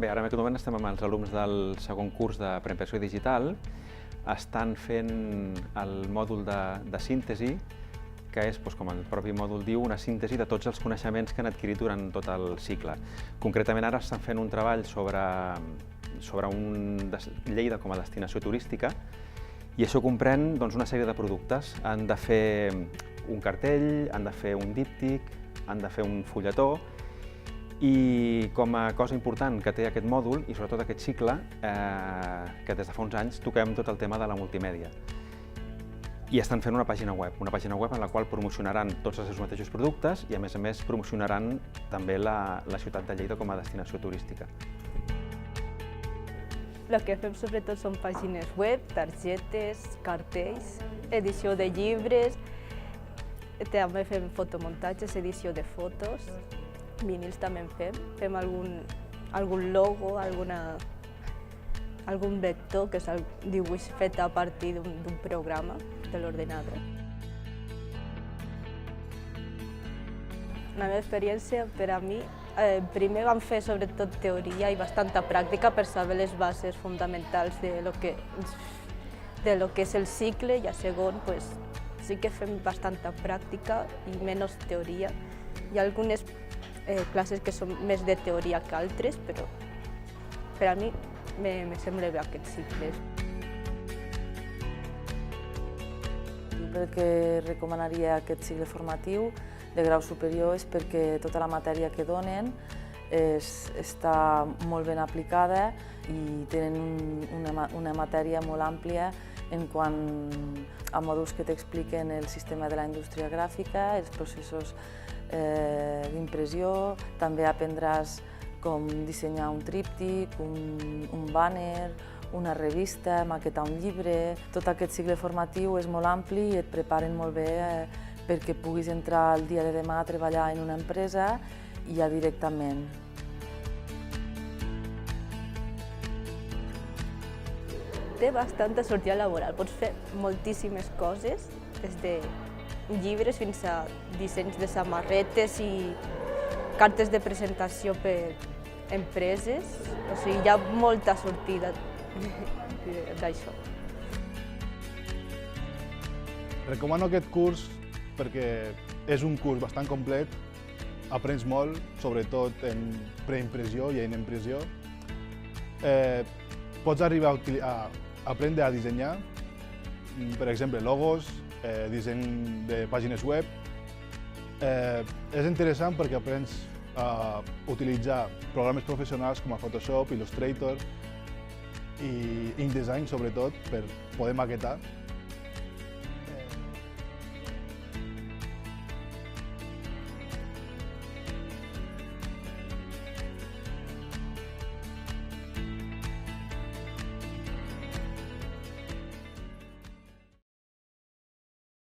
Bé, ara en aquest moment estem amb els alumnes del segon curs de preimpressió digital. Estan fent el mòdul de síntesi, que és, com el propi mòdul diu, una síntesi de tots els coneixements que han adquirit durant tot el cicle. Concretament ara estan fent un treball sobre Lleida com a destinació turística, i això comprèn una sèrie de productes. Han de fer un cartell, han de fer un díptic, han de fer un fulletó, i com a cosa important que té aquest mòdul, i sobretot aquest cicle, que des de fa uns anys toquem tot el tema de la multimèdia. I estan fent una pàgina web en la qual promocionaran tots els seus mateixos productes i a més promocionaran també la ciutat de Lleida com a destinació turística. El que fem sobretot són pàgines web, targetes, cartells, edició de llibres, també fem fotomuntatges, edició de fotos, vinils també en fem algun logo, algun vector, que és el dibuix fet a partir d'un programa de l'ordinador. La meva experiència, per a mi, primer vam fer sobretot teoria i bastanta pràctica per saber les bases fonamentals de lo que és el cicle, i a segon sí que fem bastanta pràctica i menys teoria. Hi ha algunes classes que són més de teoria que altres, però per a mi me sembla bé aquest cicle. El que recomanaria aquest cicle formatiu de grau superior és perquè tota la matèria que donen està molt ben aplicada i tenen una matèria molt àmplia en quant a mòduls que t'expliquen el sistema de la indústria gràfica, els processos d'impressió. També aprendràs com dissenyar un tríptic, un bàner, una revista, maquetar un llibre. Tot aquest cicle formatiu és molt ampli i et preparen molt bé perquè puguis entrar el dia de demà a treballar en una empresa i ja directament. Té bastanta sortida laboral, pots fer moltíssimes coses, des de llibres fins a dissenys de samarretes i cartes de presentació per empreses. O sigui, hi ha molta sortida d'això. Recomano aquest curs perquè és un curs bastant complet, aprens molt, sobretot en preimpressió i en impressió. Pots arribar a aprendre a dissenyar, per exemple, logos, disseny de pàgines web. És interessant perquè aprens a utilitzar programes professionals com a Photoshop, Illustrator i InDesign, sobretot, per poder maquetar.